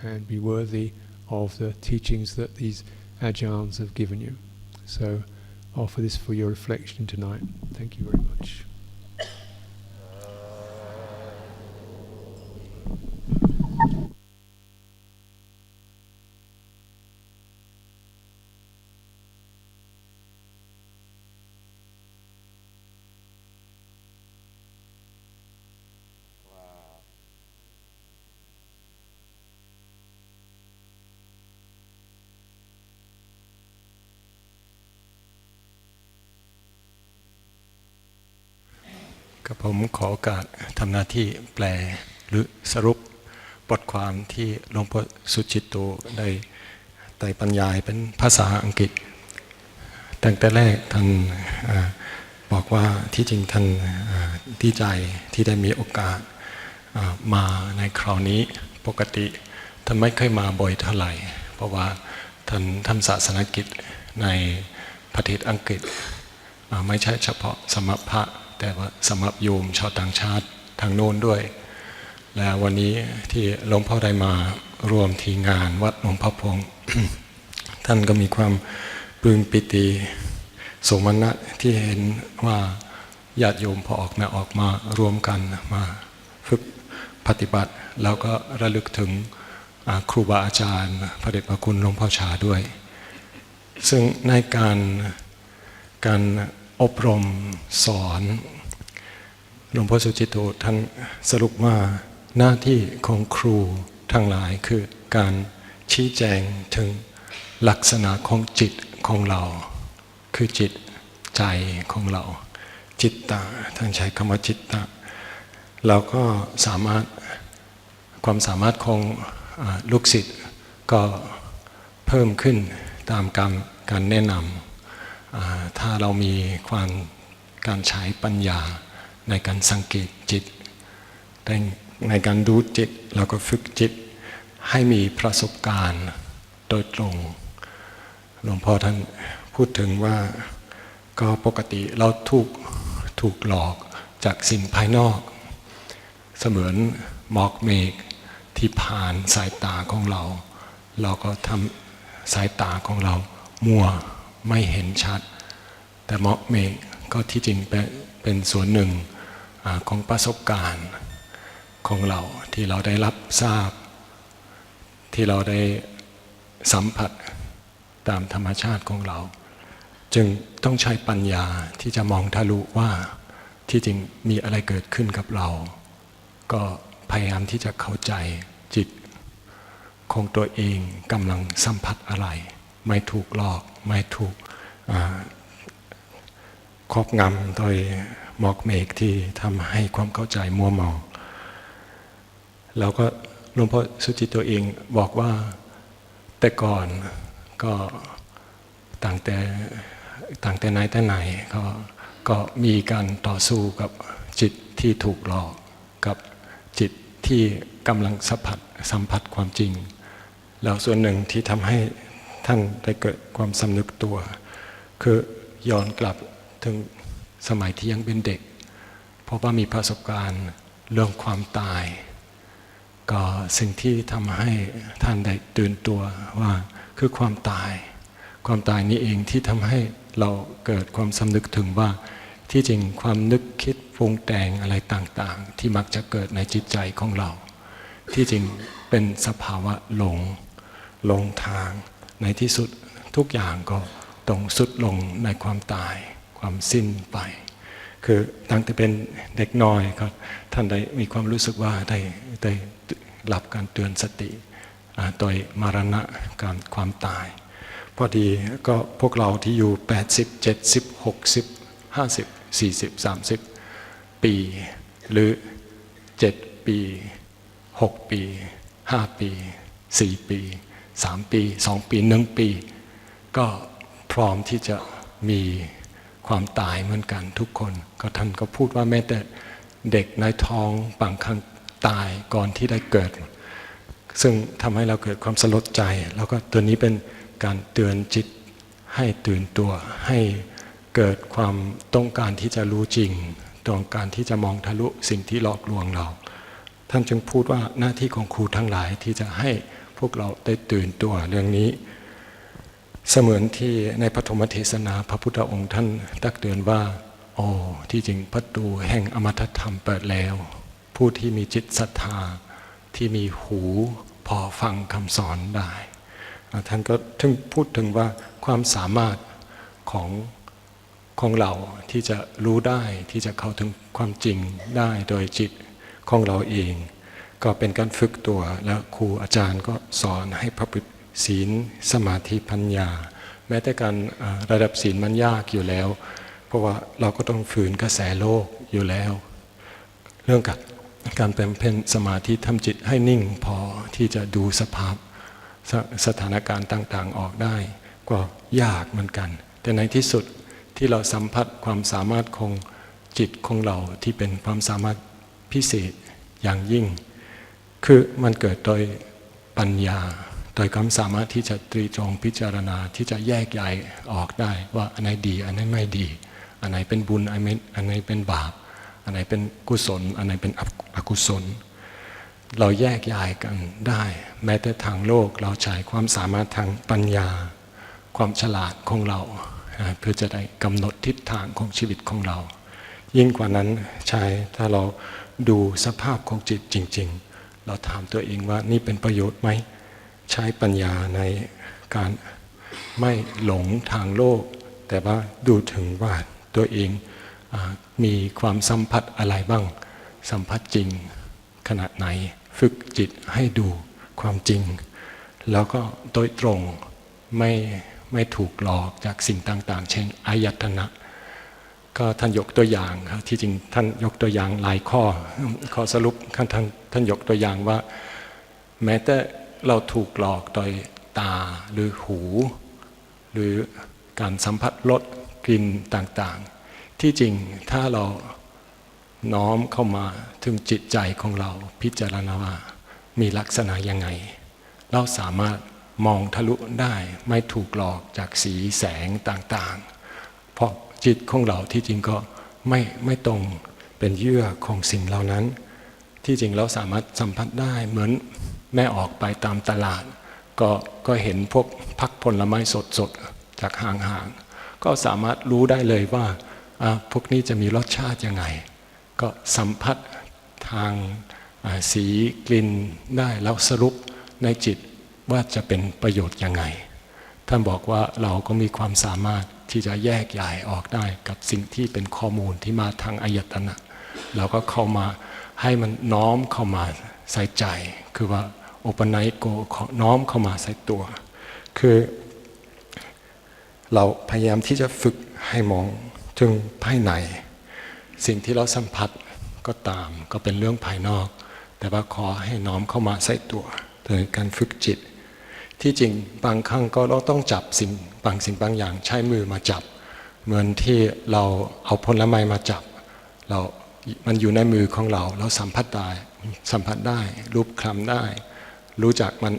and be worthy of the teachings that these Ajahns have given you. So offer this for your reflection tonight. Thank you very much.กับผมขอโอกาสทำหน้าที่แปลหรือสรุปบทความที่หลวงพ่อสุจิตโตได้ไต่บรรยายเป็นภาษาอังกฤษตั้งแต่แรกท่านบอกว่าที่จริงท่านดีใจที่ได้มีโอกาสมาในคราวนี้ปกติท่านไม่เคยมาบ่อยเท่าไหร่เพราะว่าท่านทำศาสนกิจในประเทศอังกฤษไม่ใช่เฉพาะสำหรับพระแต่ว่าสำหรับโยมชาวต่างชาติทางโน้นด้วยและวันนี้ที่หลวงพ่อได้มารวมที่งานวัดหลวงพ่อพง ท่านก็มีความปลื้มปิติโสมนัสที่เห็นว่าญาติโยมพอออกมารวมกันมาฝึกปฏิบัติแล้วก็ระลึกถึงครูบาอาจารย์พระเดชพระคุณหลวงพ่อชาด้วยซึ่งในการอบรมสอนหลวงพ่อสุจิตโตท่านสรุปว่าหน้าที่ของครูทั้งหลายคือการชี้แจงถึงลักษณะของจิตของเราคือจิตใจของเราจิตตะท่านใช้คำว่าจิตตะเราก็ความสามารถของลูกศิษย์ก็เพิ่มขึ้น ตามการแนะนำถ้าเรามีการใช้ปัญญาในการสังเกตจิตในการดูจิตเราก็ฝึกจิตให้มีประสบการณ์โดยตรงหลวงพ่อท่านพูดถึงว่าก็ปกติเราถูกหลอกจากสิ่งภายนอกเสมือนหมอกเมฆที่ผ่านสายตาของเราก็ทำสายตาของเรามัวไม่เห็นชัดแต่หมอกเมฆก็ที่จริงเป็นส่วนหนึ่งของประสบการณ์ของเราที่เราได้รับทราบที่เราได้สัมผัสตามธรรมชาติของเราจึงต้องใช้ปัญญาที่จะมองทะลุว่าที่จริงมีอะไรเกิดขึ้นกับเราก็พยายามที่จะเข้าใจจิตของตัวเองกำลังสัมผัสอะไรไม่ถูกหลอกไม่ถูกครอบงำโดยหมอกเมฆที่ทำให้ความเข้าใจมัวเมาแล้วก็หลวงพ่อสุจิตตัวเองบอกว่าแต่ก่อนก็ต่างแต่ไหนแต่ไหนก็มีการต่อสู้กับจิตที่ถูกหลอกกับจิตที่กำลังสัมผัสความจริงแล้วส่วนหนึ่งที่ทำให้ท่านได้เกิดความสำนึกตัวคือย้อนกลับถึงสมัยที่ยังเป็นเด็กเพราะว่ามีประสบการณ์เรื่องความตายก็สิ่งที่ทำให้ท่านได้ตื่นตัวว่าคือความตายนี้เองที่ทำให้เราเกิดความสำนึกถึงว่าที่จริงความนึกคิดปรุงแต่งอะไรต่างๆที่มักจะเกิดในจิตใจของเราที่จริงเป็นสภาวะหลงทางในที่สุดทุกอย่างก็ต้องสุดลงในความตายความสิ้นไปคือตั้งแต่เป็นเด็กน้อยก็ท่านได้มีความรู้สึกว่าได้รับการเตือนสติโดยมรณะการความตายพอดีก็พวกเราที่อยู่80 70 60 50 40 30ปีหรือ7ปี6ปี5ปี4ปี3ปี2ปี1ปีก็พร้อมที่จะมีความตายเหมือนกันทุกคนก็ท่านก็พูดว่าแม้แต่เด็กในท้องบางครั้งตายก่อนที่ได้เกิดซึ่งทำให้เราเกิดความสลดใจแล้วก็ตัวนี้เป็นการเตือนจิตให้ตื่นตัวให้เกิดความต้องการที่จะรู้จริงต้องการที่จะมองทะลุสิ่งที่หลอกลวงเราท่านจึงพูดว่าหน้าที่ของครูทั้งหลายที่จะให้พวกเราได้ตื่นตัวเรื่องนี้เสมือนที่ในปฐมเทศนาพระพุทธองค์ท่านตักเตือนว่าโอ้ที่จริงประตูแห่งอมตะธรรมเปิดแล้วผู้ที่มีจิตศรัทธาที่มีหูพอฟังคำสอนได้ท่านก็ถึงพูดถึงว่าความสามารถของเราที่จะรู้ได้ที่จะเข้าถึงความจริงได้โดยจิตของเราเองก็เป็นการฝึกตัวแล้วครูอาจารย์ก็สอนให้ประพฤติศีลสมาธิปัญญาแม้แต่การระดับศีลมันยากอยู่แล้วเพราะว่าเราก็ต้องฝืนกระแสโลกอยู่แล้วเรื่องการเป็นสมาธิทำจิตให้นิ่งพอที่จะดูสถานการณ์ต่างๆออกได้ก็ยากเหมือนกันแต่ในที่สุดที่เราสัมผัสความสามารถของจิตของเราที่เป็นความสามารถพิเศษอย่างยิ่งคือมันเกิดโดยปัญญาโดยความสามารถที่จะตรีตรองพิจารณาที่จะแยกแยะออกได้ว่าอันไหนดีอันไหนไม่ดีอันไหนเป็นบุญอันไหนเป็นบาปอันไหนเป็นกุศลอันไหนเป็นอกุศลเราแยกแยะกันได้แม้แต่ทางโลกเราใช้ความสามารถทางปัญญาความฉลาดของเราเพื่อจะได้กำหนดทิศทางของชีวิตของเรายิ่งกว่านั้นใช่ถ้าเราดูสภาพของจิตจริงๆเราถามตัวเองว่านี่เป็นประโยชน์ไหมใช้ปัญญาในการไม่หลงทางโลกแต่ว่าดูถึงว่าตัวเองมีความสัมผัสอะไรบ้างสัมผัสจริงขนาดไหนฝึกจิตให้ดูความจริงแล้วก็โดยตรงไม่ถูกหลอกจากสิ่งต่างๆเช่นอายตนะก็ท่านยกตัวอย่างครับที่จริงท่านยกตัวอย่างหลายข้อสรุปท่านยกตัวอย่างว่าแม้แต่เราถูกหลอกโดยตาหรือหู หรือการสัมผัสรสกลิ่นต่างๆที่จริงถ้าเราน้อมเข้ามาถึงจิตใจของเราพิจารณาว่ามีลักษณะยังไงเราสามารถมองทะลุได้ไม่ถูกหลอกจากสีแสงต่างๆเพราะจิตของเราที่จริงก็ไม่ตรงเป็นเยื่อของสิ่งเหล่านั้นที่จริงเราสามารถสัมผัสได้เหมือนแม่ออกไปตามตลาดก็เห็นพวกผักผลไม้สดๆจากห่างๆก็สามารถรู้ได้เลยว่าพวกนี้จะมีรสชาติยังไงก็สัมผัสทางสีกลิ่นได้แล้วสรุปในจิตว่าจะเป็นประโยชน์ยังไงท่านบอกว่าเราก็มีความสามารถที่จะแยกแยะออกได้กับสิ่งที่เป็นข้อมูลที่มาทางอายตนะเราก็เข้ามาให้มันน้อมเข้ามาใส่ใจคือว่าโอปนัยโกน้อมเข้ามาใส่ตัวคือเราพยายามที่จะฝึกให้มองถึงภายในสิ่งที่เราสัมผัสก็ตามก็เป็นเรื่องภายนอกแต่ว่าขอให้น้อมเข้ามาใส่ตัวโดยการฝึกจิตที่จริงบางครั้งก็เราต้องจับสิ่งบางอย่างใช้มือมาจับเหมือนที่เราเอาผลไม้มาจับมันอยู่ในมือของเราสัมผัสได้รูปคลำได้รู้จักมัน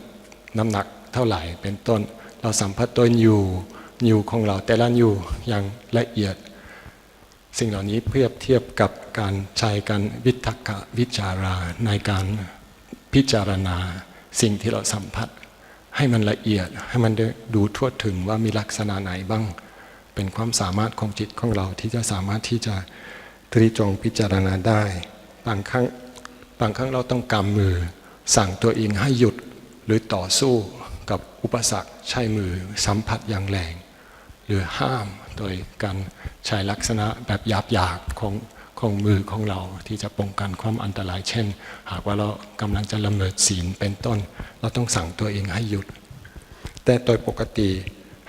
น้ำหนักเท่าไหร่เป็นต้นเราสัมผัสตัวอยู่ของเราแต่ละอยู่อย่างละเอียดสิ่งเหล่านี้เทียบกับการใช้การวิจาราในการพิจารณาสิ่งที่เราสัมผัสให้มันละเอียดให้มันดูทั่วถึงว่ามีลักษณะไหนบ้างเป็นความสามารถของจิตของเราที่จะสามารถที่จะตรีตรองพิจารณาได้บางครั้งเราต้องกำมือสั่งตัวเองให้หยุดหรือต่อสู้กับอุปสรรคใช้มือสัมผัสอย่างแรงหรือห้ามโดยการใช้ลักษณะแบบหยาบของมือของเราที่จะป้องกันความอันตรายเช่นหากว่าเรากำลังจะละเมิดศีลเป็นต้นเราต้องสั่งตัวเองให้หยุดแต่โดยปกติ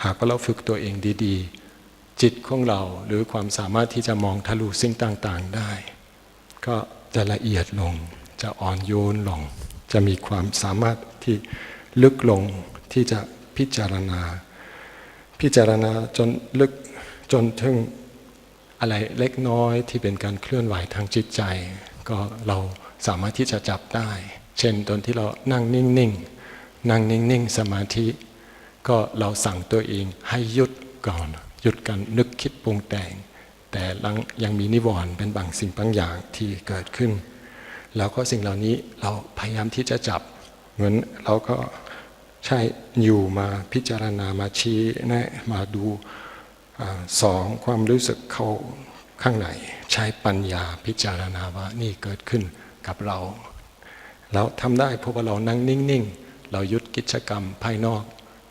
หากว่าเราฝึกตัวเองดีๆจิตของเราหรือความสามารถที่จะมองทะลุสิ่งต่างๆได้ก็จะละเอียดลงจะอ่อนโยนลงจะมีความสามารถที่ลึกลงที่จะพิจารณาจนลึกจนถึงอะไรเล็กน้อยที่เป็นการเคลื่อนไหวทางจิตใจก็เราสามารถที่จะจับได้เช่นตอนที่เรานั่งนิ่งสมาธิก็เราสั่งตัวเองให้หยุดก่อนหยุดการนึกคิดปรุงแต่งแต่ยังมีนิวรณ์เป็นบางสิ่งบางอย่างที่เกิดขึ้นแล้วก็สิ่งเหล่านี้เราพยายามที่จะจับเหมือนเราก็ใช้อยู่มาพิจารณามาชี้แนะมาดูสองความรู้สึกเข้าข้างในใช้ปัญญาพิจารณาว่านี่เกิดขึ้นกับเราทำได้เพราะว่าเรานั่งนิ่งๆเราหยุดกิจกรรมภายนอก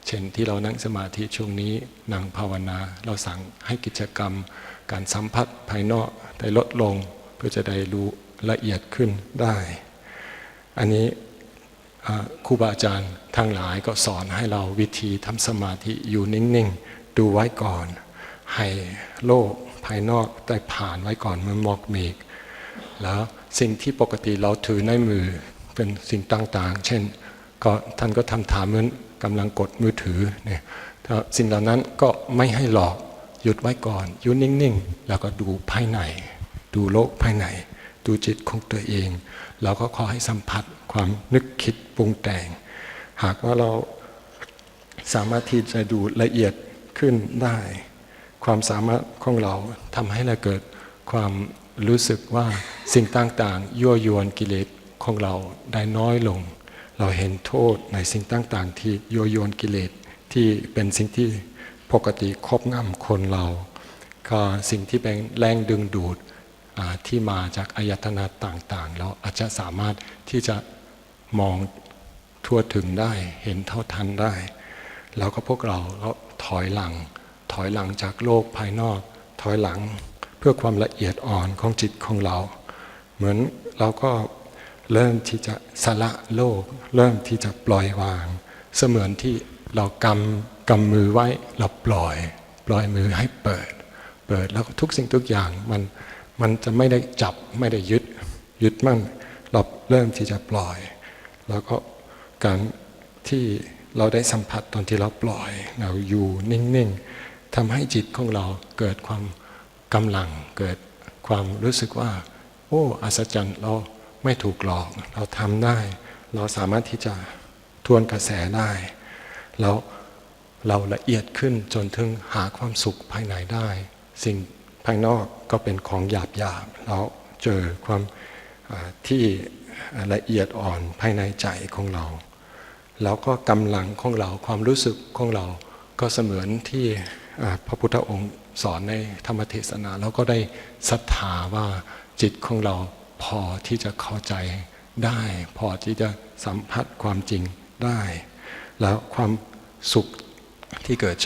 เช่นที่เรานั่งสมาธิช่วงนี้นั่งภาวนาเราสั่งให้กิจกรรมการสัมผัสภายนอกได้ลดลงเพื่อจะได้รู้ละเอียดขึ้นได้อันนี้ครูบาอาจารย์ทั้งหลายก็สอนให้เราวิธีทำสมาธิอยู่นิ่งๆดูไว้ก่อนให้โลกภายนอกได้ผ่านไว้ก่อนเหมือนหมอกเมฆแล้วสิ่งที่ปกติเราถือในมือเป็นสิ่งต่างๆเช่นก็ท่านก็ทำถามเหมือนกำลังกดมือถือเนี่ยสิ่งเหล่านั้นก็ไม่ให้หลอกหยุดไว้ก่อนอยู่นิ่งๆแล้วก็ดูภายในดูโลกภายในดูจิตของตัวเองเราก็ขอให้สัมผัสความนึกคิดปรุงแต่งหากว่าเราสามารถที่จะดูละเอียดขึ้นได้ความสามารถของเราทำให้เราเกิดความรู้สึกว่าสิ่งต่างๆยั่วยวนกิเลสของเราได้น้อยลงเราเห็นโทษในสิ่งต่างๆที่ยั่วยวนกิเลสที่เป็นสิ่งที่ปกติครอบงำคนเราก็สิ่งที่เป็นแรงดึงดูดที่มาจากอายตนะต่างๆเราอาจจะสามารถที่จะมองทั่วถึงได้เห็นเท่าทันได้แล้วก็พวกเราก็ถอยหลังจากโลกภายนอกถอยหลังเพื่อความละเอียดอ่อนของจิตของเราเหมือนเราก็เริ่มที่จะสละโลกเริ่มที่จะปล่อยวางเสมือนที่เรากำมือไว้เราปล่อยมือให้เปิดแล้วทุกสิ่งทุกอย่างมันจะไม่ได้จับไม่ได้ยึดมั่นเราเริ่มที่จะปล่อยแล้วก็การที่ เราได้สัมผัสตอนที่เราปล่อยเราอยู่นิ่งๆทำให้จิตของเราเกิดความกำลังเกิดความรู้สึกว่าโอ้อัศจรรย์เราไม่ถูกหลอกเราทำได้เราสามารถที่จะทวนกระแสได้แล้วเราละเอียดขึ้นจนถึงหาความสุขภายในได้สิ่งภายนอกก็เป็นของหยาบเราเจอความที่ละเอียดอ่อนภายในใจของเราแล้วก็กำลังของเราความรู้สึกของเราก็เสมือนที่พระพุทธองค์สอนในธรรมเทศนาแล้วก็ได้ศรัทธาว่าจิตของเราพอที่จะเข้าใจได้พอที่จะสัมผัสความจริงได้แล้วความสุขที่เกิด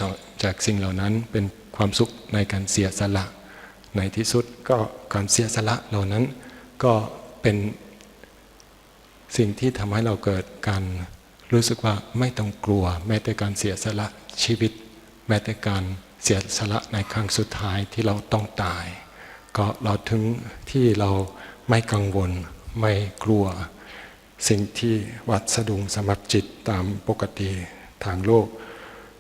จากสิ่งเหล่านั้นเป็นความสุขในการเสียสละในที่สุดก็การเสียสละเหล่านั้นก็เป็นสิ่งที่ทำให้เราเกิดการรู้สึกว่าไม่ต้องกลัวแม้แต่การเสียสละชีวิตแม้แต่การเสียสละในครั้งสุดท้ายที่เราต้องตายก็เราถึงที่เราไม่กังวลไม่กลัวสิ่งที่วัดสะดุงสำหรับจิตตามปกติทางโลก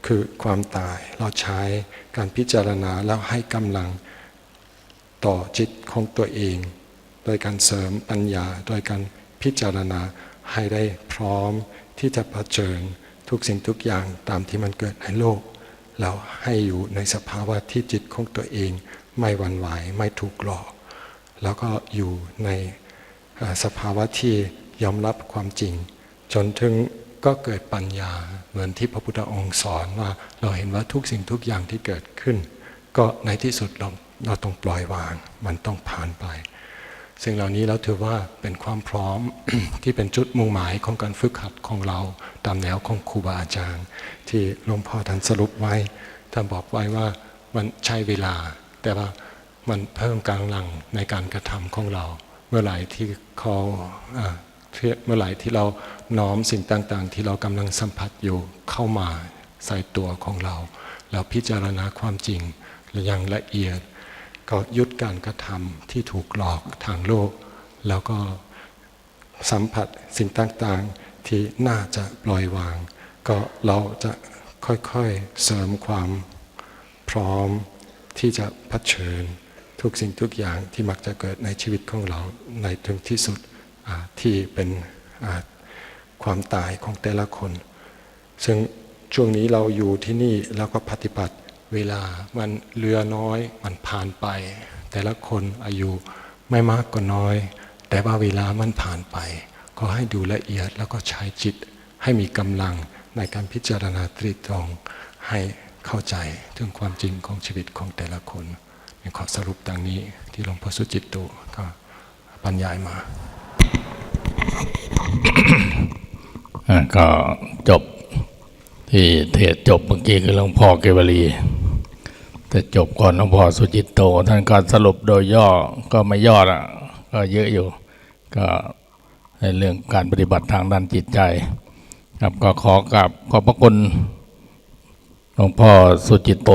คือความตายเราใช้การพิจารณาแล้วให้กำลังต่อจิตของตัวเองโดยการเสริมปัญญาโดยการพิจารณาให้ได้พร้อมที่จะเผชิญทุกสิ่งทุกอย่างตามที่มันเกิดในโลกแล้วให้อยู่ในสภาวะที่จิตของตัวเองไม่หวั่นไหวไม่ถูกหลอกแล้วก็อยู่ในสภาวะที่ยอมรับความจริงจนถึงก็เกิดปัญญาเหมือนที่พระพุทธองค์สอนว่าเราเห็นว่าทุกสิ่งทุกอย่างที่เกิดขึ้นก็ในที่สุดเราต้องปล่อยวางมันต้องผ่านไปสิ่งเหล่านี้เราถือว่าเป็นความพร้อม ที่เป็นจุดมุ่งหมายของการฝึกหัดของเราตามแนวของครูบาอาจารย์ที่หลวงพ่อท่านสรุปไว้ท่านบอกไว้ว่ามันใช้เวลาแต่ว่ามันเพิ่มกำลังในการกระทำของเราเมื่อไหร่ที่เมื่อไหร่ที่เราน้อมสิ่งต่างๆที่เรากำลังสัมผัสอยู่เข้ามาใส่ตัวของเราแล้วพิจารณาความจริงอย่างละเอียดก็ยุดการกระทำที่ถูกหลอกทางโลกแล้วก็สัมผัสสิ่งต่างๆที่น่าจะปล่อยวางก็เราจะค่อยๆเสริมความพร้อมที่จะเผชิญทุกสิ่งทุกอย่างที่มักจะเกิดในชีวิตของเราในถึงที่สุดที่เป็นความตายของแต่ละคนซึ่งช่วงนี้เราอยู่ที่นี่แล้วก็ปฏิบัติเวลามันเหลือน้อยมันผ่านไปแต่ละคนอายุไม่มากก็น้อยแต่ว่าเวลามันผ่านไปก็ให้ดูละเอียดแล้วก็ใช้จิตให้มีกำลังในการพิจารณาตรีตรองให้เข้าใจถึงความจริงของชีวิตของแต่ละคนขอสรุปดังนี้ที่หลวงพ่อสุจิตโตก็บรรยายมา ก็จบที่เทศจบเมื่อกี้คือหลวงพ่อเกวลีแต่จบก่อนหลวงพ่อสุจิตโตท่านก็สรุปโดยย่อก็ไม่ย่อละก็เยอะอยู่ก็ในเรื่องการปฏิบัติทางด้านจิตใจครับก็ขอกราบขอบพระคุณหลวงพ่อสุจิตโต